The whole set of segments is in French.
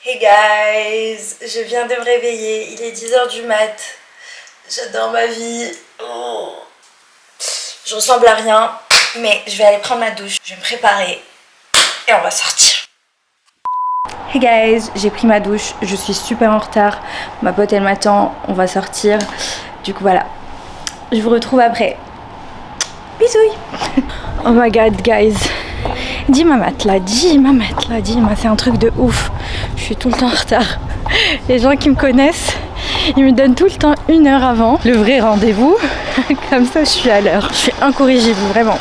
Hey guys, je viens de me réveiller, il est 10 h du mat. J'adore ma vie. Oh. Je ressemble à rien, mais je vais aller prendre ma douche, je vais me préparer et on va sortir. Hey guys, j'ai pris ma douche, je suis super en retard. Ma pote elle m'attend, on va sortir. Du coup voilà, je vous retrouve après. Bisous. Oh my god guys. Dis-moi Matla, c'est un truc de ouf. Je suis tout le temps en retard. Les gens qui me connaissent, ils me donnent tout le temps 1 heure avant le vrai rendez-vous. Comme ça, je suis à l'heure. Je suis incorrigible, vraiment.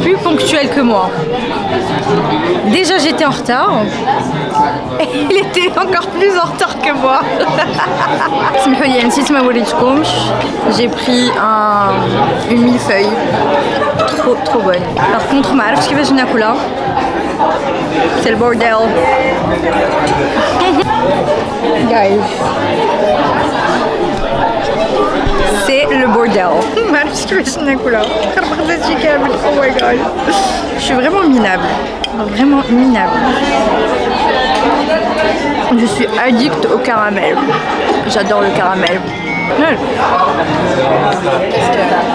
Plus ponctuel que moi. Déjà j'étais en retard et il était encore plus en retard que moi. J'ai pris une millefeuille trop bonne. Par contre c'est le bordel. Guys, c'est le bordel. Oh my god. Je suis vraiment minable. Vraiment minable. Je suis addict au caramel. J'adore le caramel.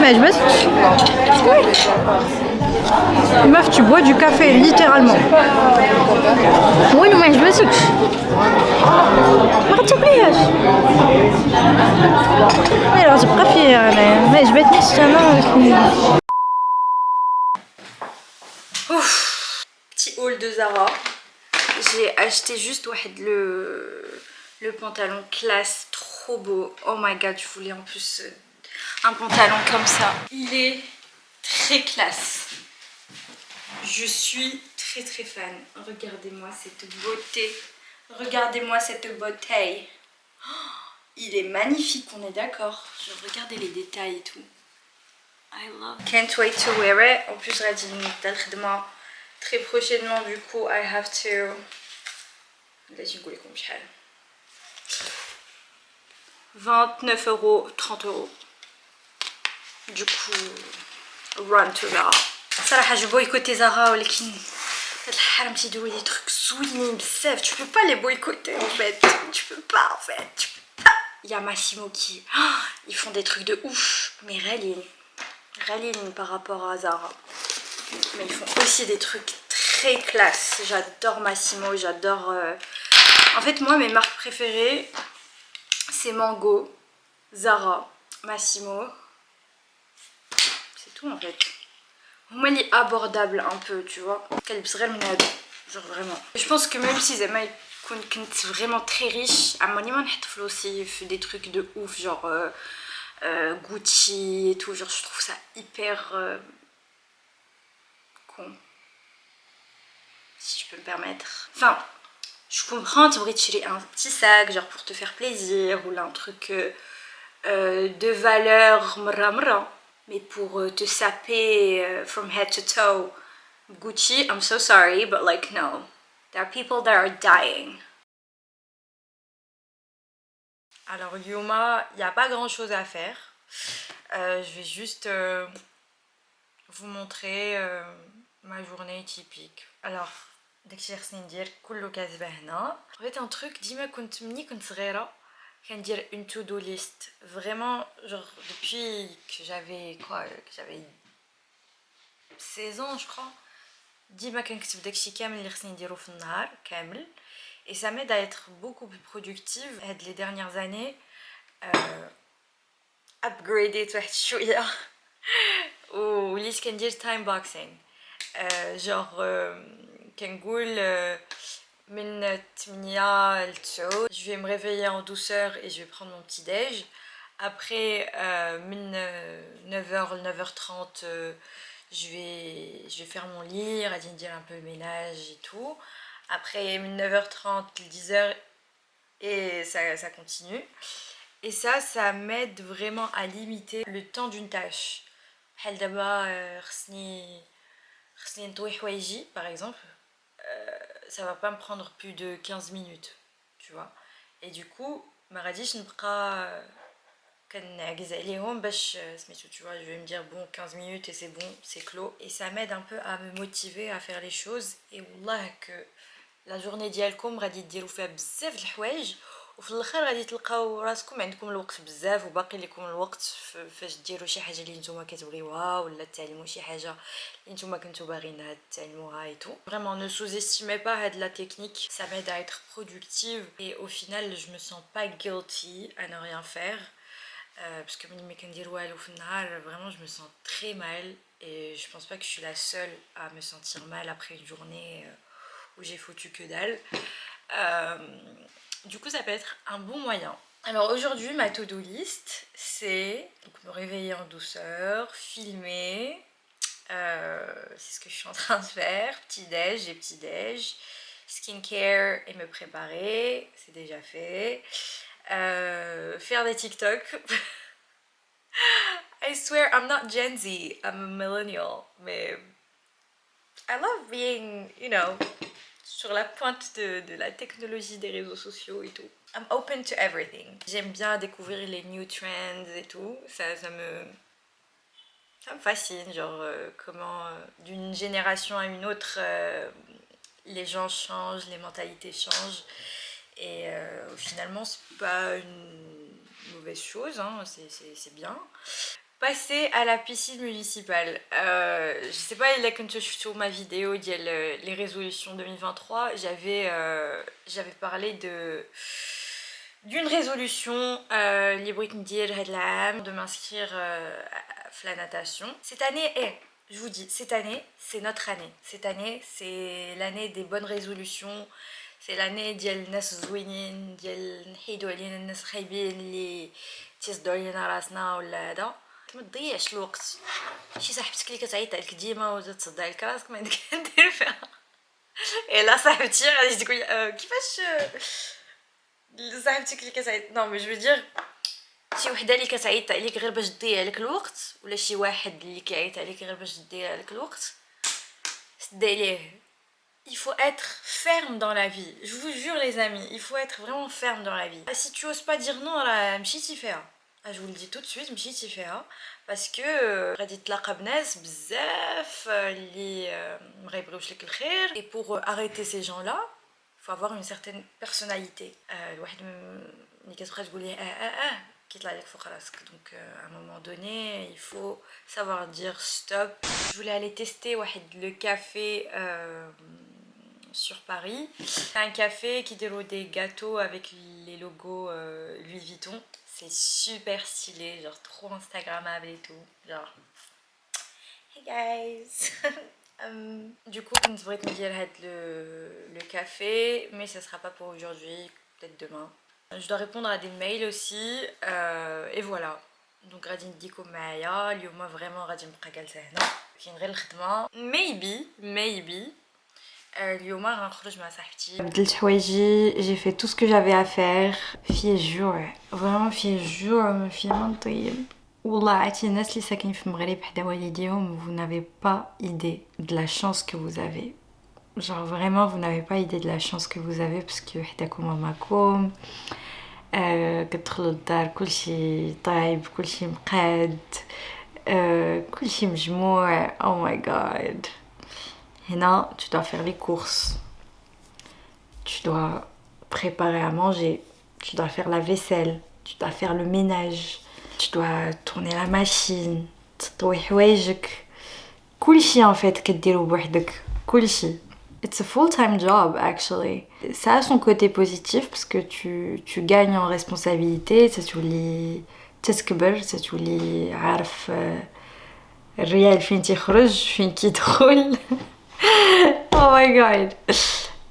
Mais je me meuf, tu bois du café, littéralement. Oui, mais je me suis. Alors, j'ai pas fait. Mais je vais te mettre Ouf. Petit haul de Zara. J'ai acheté juste le pantalon classe, trop beau. Oh my god, je voulais en plus un pantalon comme ça. Il est très classe. Je suis très fan. Regardez-moi cette beauté. Regardez-moi cette beauté. Oh, il est magnifique, on est d'accord. Regardez les détails et tout. I love it. Can't wait to wear it. En plus, je vais demain très prochainement. Du coup, I have to. Laisse-moi vous dire combien. 29 €, 30 €. Du coup, run to Zara. صراحة je boycotter Zara ولكن هاد الحرام تيديروا des trucs زوينين بزاف. Tu peux pas les boycotter en fait. Tu peux pas en fait. Tu peux pas. Il y a Massimo qui ils font des trucs de ouf, mais Raline par rapport à Zara. Mais ils font aussi des trucs très classe. J'adore Massimo, j'adore. En fait, moi, mes marques préférées, c'est Mango, Zara, Massimo. C'est tout en fait. Moi, il est abordable un peu, tu vois. Genre vraiment. Je pense que même si Zema est vraiment très riche, à mon niveau, on aussi des trucs de ouf, genre Gucci et tout. Genre, je trouve ça hyper con. Si je peux me permettre. Enfin, je comprends, tu aurais tiré un petit sac, genre pour te faire plaisir, ou là un truc de valeur mra. Mais pour te saper from head to toe, Gucci, I'm so sorry, but like no. There are people that are dying. Alors Yuma, il n'y a pas grand chose à faire. Je vais juste vous montrer ma journée typique. Alors, داكشي اللي خصني ندير كله كاتبه هنا. بغيت un truc ديما ملي كنت صغيره كندير une to do list. Vraiment, genre depuis que j'avais 16 ans je crois. ديما كنكتب داكشي كامل اللي خصني نديرو في النهار كامل. Et ça m'aide à être beaucoup plus productive. Les dernières années, upgraded واحد شويه. وليت كندير time boxing. Genre كنقول من 8 ل 9. Je vais me réveiller en douceur et je vais prendre mon petit déj. Après من 9h à 9h30 je vais faire mon lit, غادي ندير un peu le ménage et tout. Après 9h30 10h et ça continue. Et ça m'aide vraiment à limiter le temps d'une tâche. بحال دابا خصني نطوي حوايجي par exemple, ça va pas me prendre plus de 15 minutes, tu vois. Et du coup ما غاديش نبقى كنعكز عليهم باش سميتو, tu vois, je vais me dire bon 15 minutes et c'est bon, c'est clos. Et ça m'aide un peu à me motiver à faire les choses. Et والله que la journée ديالكم غادي ديروا فيها بزاف د الحوايج وفي الاخر غادي تلقاو راسكم عندكم الوقت بزاف وباقي لكم الوقت فاش ديروا شي حاجه اللي نتوما كتبغيوها ولا تعلموا شي حاجه اللي نتوما كنتو باغينها تعلموها et tout. Vraiment ne sous-estimez pas la technique, ça m'aide à être productive et au final je me sens pas guilty à ne rien faire. Parce que vraiment je me sens très mal et je pense pas que je suis la seule à me sentir mal après une journée où j'ai foutu que dalle. Du coup ça peut être un bon moyen. Alors aujourd'hui ma to-do list c'est donc me réveiller en douceur, filmer, c'est ce que je suis en train de faire, petit-déj et petit-déj, skincare et me préparer, c'est déjà fait. Faire des TikTok. I swear I'm not Gen Z, I'm a millennial, mais I love being, you know, sur la pointe de la technologie des réseaux sociaux et tout. I'm open to everything. J'aime bien découvrir les new trends et tout. Ça me fascine, genre comment d'une génération à une autre les gens changent, les mentalités changent. Et finalement c'est pas une mauvaise chose, hein, c'est bien. Passer à la piscine municipale. Je sais pas, il a كنت شفتوا ma vidéo ديال les résolutions 2023, j'avais parlé d'une résolution اللي بغيت ندير هاد العام, de m'inscrire à la natation. Cette année, je vous dis, cette année, c'est notre année. Cette année, c'est l'année des bonnes résolutions. C'est l'année ديال الناس زوينين, ديال نحيدو علينا الناس خايبين اللي تيصدعوا علينا راسنا ولا هذا. ما تضيعش الوقت. شي صاحبتك اللي كتعيط عليك ديما وتصدع لك راسك ما عندك دير فيها. الا صاحبتي غادي تقول كيفاش صاحبتك اللي كتعيط. نو مي جو دير شي وحده اللي كتعيط عليك غير باش تضيع عليك الوقت, ولا شي واحد اللي كيعيط عليك غير باش تضيع عليك الوقت, سد عليه. Il faut être ferme dans la vie. Je vous jure les amis, il faut être vraiment ferme dans la vie. Si tu oses pas dire non, là, مشيتي فيها. Je vous le dis tout de suite, مشيتي فيها. Parce que غادي تلاقى بناس بزاف اللي ما غيبغيوش لك الخير. Et pour arrêter ces gens-là, il faut avoir une certaine personnalité. الواحد ملي كتبقى تقول ليه كيطلع لك فوق راسك. Donc à un moment donné, il faut savoir dire stop. Je voulais aller tester le café sur Paris. C'est un café qui déroule des gâteaux avec les logos Louis Vuitton. C'est super stylé, genre trop instagrammable et tout. Genre, hey guys. Du coup, on devrait me dire le café, mais ça sera pas pour aujourd'hui, peut-être demain. Je dois répondre à des mails aussi, et voilà. Donc غادي نديكم معايا اليوم, vraiment غادي نبقى جالسه هنا كاين غير الخدمه. maybe اليوم غنخرج مع صاحبتي. بدلت حوايجي, j'ai fait tout ce que j'avais à faire. فيه الجوع, vraiment فيه الجوع, فيه ما نطيب. والله عرفتي الناس اللي ساكنين في المغرب حدا والديهم, vous n'avez pas idée de la chance que vous avez. Genre vraiment vous n'avez pas idée de la chance que vous avez, parce que حداكم ماماكم كتدخلوا للدار كلشي طايب, كلشي مقاد, كلشي مجموع. Oh my god. هنا tu dois faire les courses, tu dois préparer à manger, tu dois faire la vaisselle, tu dois faire le ménage, tu dois tourner la machine, تطوي حوايجك, كلشي en fait كديرو بوحدك, كلشي. It's a full-time job actually. Ça a son côté positif parce que tu gagnes en responsabilité, تولي تتكبر, تولي عارف الريال فين تيخرج فين كيدخل. Oh my god.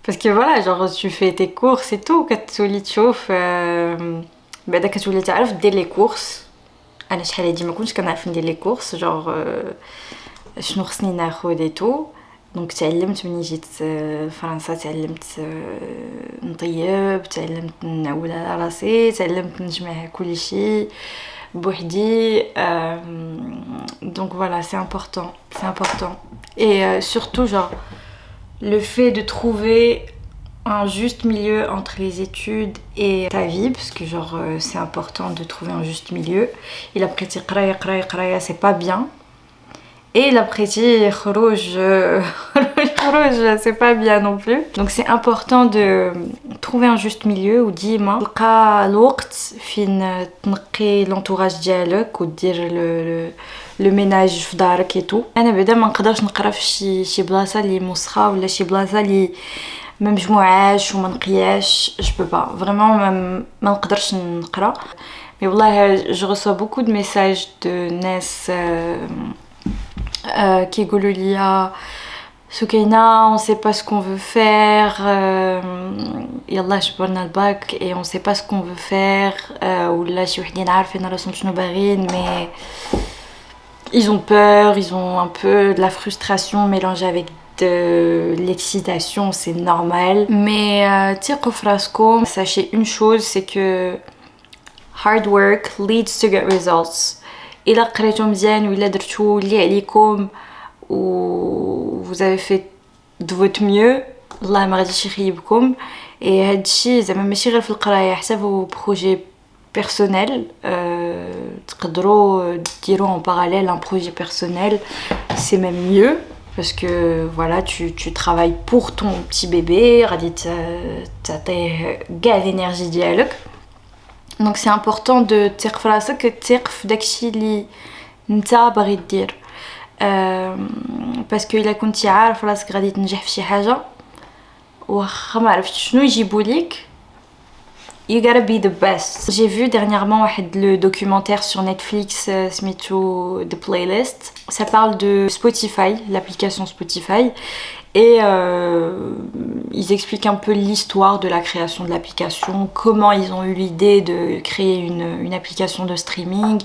Parce que voilà, genre tu fais tes courses et tout, كتولي تشوف بعدا كتولي تعرف دير لي كورس. انا شحال هادي ما كنتش كنعرف ندير لي كورس, genre شنو خصني ناخذ et tout. دونك تعلمت ملي جيت فرنسا، تعلمت نطيب، تعلمت نعول على راسي، تعلمت نجمع كلشي بوحدي. Donc voilà, c'est important, c'est important. Et surtout genre le fait de trouver un juste milieu entre les études et ta vie, parce que genre c'est important de trouver un juste milieu. Il a prêté qraya, c'est pas bien. Et il a prêté khrouj, c'est pas bien non plus. Donc c'est important de trouver un juste milieu ou ديما تلقى الوقت فين تنقي l'entourage ديالك ودير le ménage في دارك et tout. انا بعدا ما نقدرش نقرا في شي بلاصه اللي موسخه ولا شي بلاصه اللي ما مجموعاش وما نقياش. je peux pas vraiment ما نقدرش نقرا. Mais والله je reçois beaucoup de messages de ناس qui يقولوا لي سكينة on sait pas ce qu'on veut faire, يلا جبرنا الباك et on sait pas ce qu'on veut faire, ولا شي وحدين عارفين راسهم شنو باغيين mais ils ont peur, ils ont un peu de la frustration mélangée avec de l'excitation, c'est normal. Mais تيقوا في راسكم, sachez une chose, c'est que hard work leads to good results. إلا قريتو مزيان وإلا درتو اللي عليكم و vous avez fait de votre mieux, الله ما غاديش يخيبكم. et هادشي زعما ماشي غير في القرايه, حتى في بروجي personnel, تقدروا ديروا en parallèle un projet personnel, c'est même mieux parce que voilà, tu travailles pour ton petit bébé, غادي تعطيه كاع l'énergie ديالك. Donc c'est important de تثق في راسك, تثق في داكشي اللي نتا باغي دير, باسكو الا كنتي عارف راسك غادي تنجح في شي حاجه واخا ما عرفتش شنو يجيبوا ليك, you gotta be the best. J'ai vu dernièrement le documentaire sur Netflix smitou The Playlist. Ça parle de Spotify, l'application Spotify, et ils expliquent un peu l'histoire de la création de l'application, comment ils ont eu l'idée de créer une application de streaming,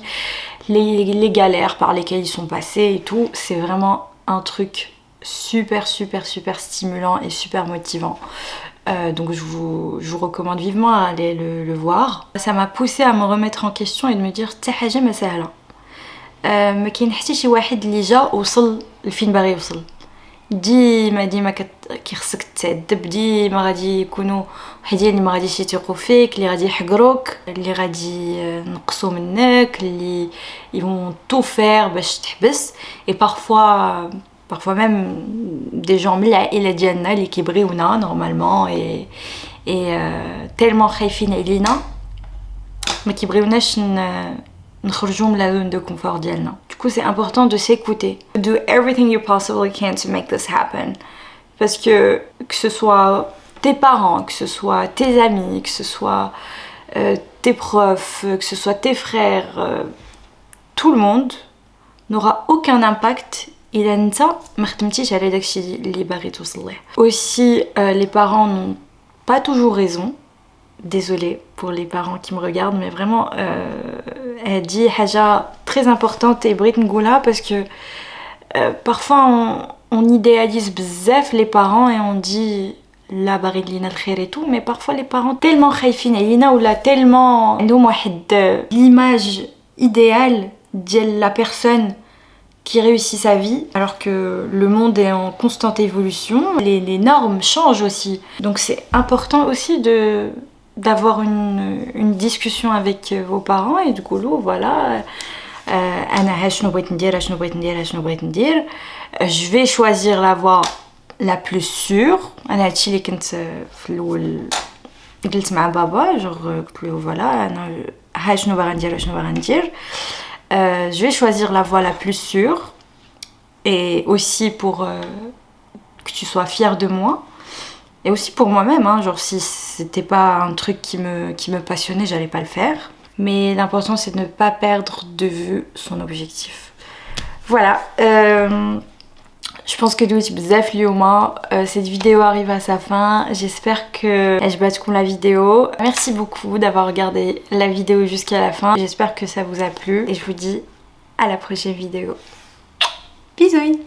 les galères par lesquelles ils sont passés et tout. C'est vraiment un truc super stimulant et super motivant. Donc je vous recommande vivement à aller le voir. Ça m'a poussé à me remettre en question et de me dire حتى حاجه ما سهله, ما كاين حتى شي واحد اللي جا وصل لفين باغي يوصل. ديما كي خصك تعذب, ديما غادي يكونوا وحدين اللي ما غاديش يثيقوا فيك, اللي غادي يحقروك, اللي غادي ينقصوا منك, اللي ils vont tout faire باش تحبس. et parfois même des gens من العائله ديالنا اللي كيبغيونا normalement et tellement خايفين علينا ما كيبغيوناش نخرجوا من la zone de confort ديالنا. Du coup c'est important de s'écouter, do everything you possibly can to make this happen, parce que ce soit tes parents, que ce soit tes amis, que ce soit tes profs, que ce soit tes frères, tout le monde n'aura aucun impact إلا انت ما خدمتيش على داكشي اللي باغي توصل ليه. Aussi les parents n'ont pas toujours raison. Désolée pour les parents qui me regardent, mais vraiment elle dit حاجة très importante et بغيت نقولها parce que parfois on idéalise بزاف les parents et on dit لا باغي لينا الخير et tout, mais parfois les parents tellement خايفين علينا ولا tellement عندهم واحد l'image idéale ديال la personne qui réussit sa vie, alors que le monde est en constante évolution, les normes changent aussi. Donc c'est important aussi d'avoir une discussion avec vos parents et du coup voilà, je vais choisir la voie la plus sûre. أنا هادشي اللي كنت في الأول قلت مع بابا, genre قلت له voilà أنا ها شنو باغا ندير شنو باغا ندير. Je vais choisir la voie la plus sûre, et aussi pour que tu sois fière de moi, et aussi pour moi-même, hein, genre si c'était pas un truc qui me passionnait, j'allais pas le faire. Mais l'important c'est de ne pas perdre de vue son objectif. Voilà, je pense que دويت بزاف اليوم. Cette vidéo arrive à sa fin. J'espère que عجبتكم la vidéo. Merci beaucoup d'avoir regardé la vidéo jusqu'à la fin. J'espère que ça vous a plu et je vous dis à la prochaine vidéo. Bisous.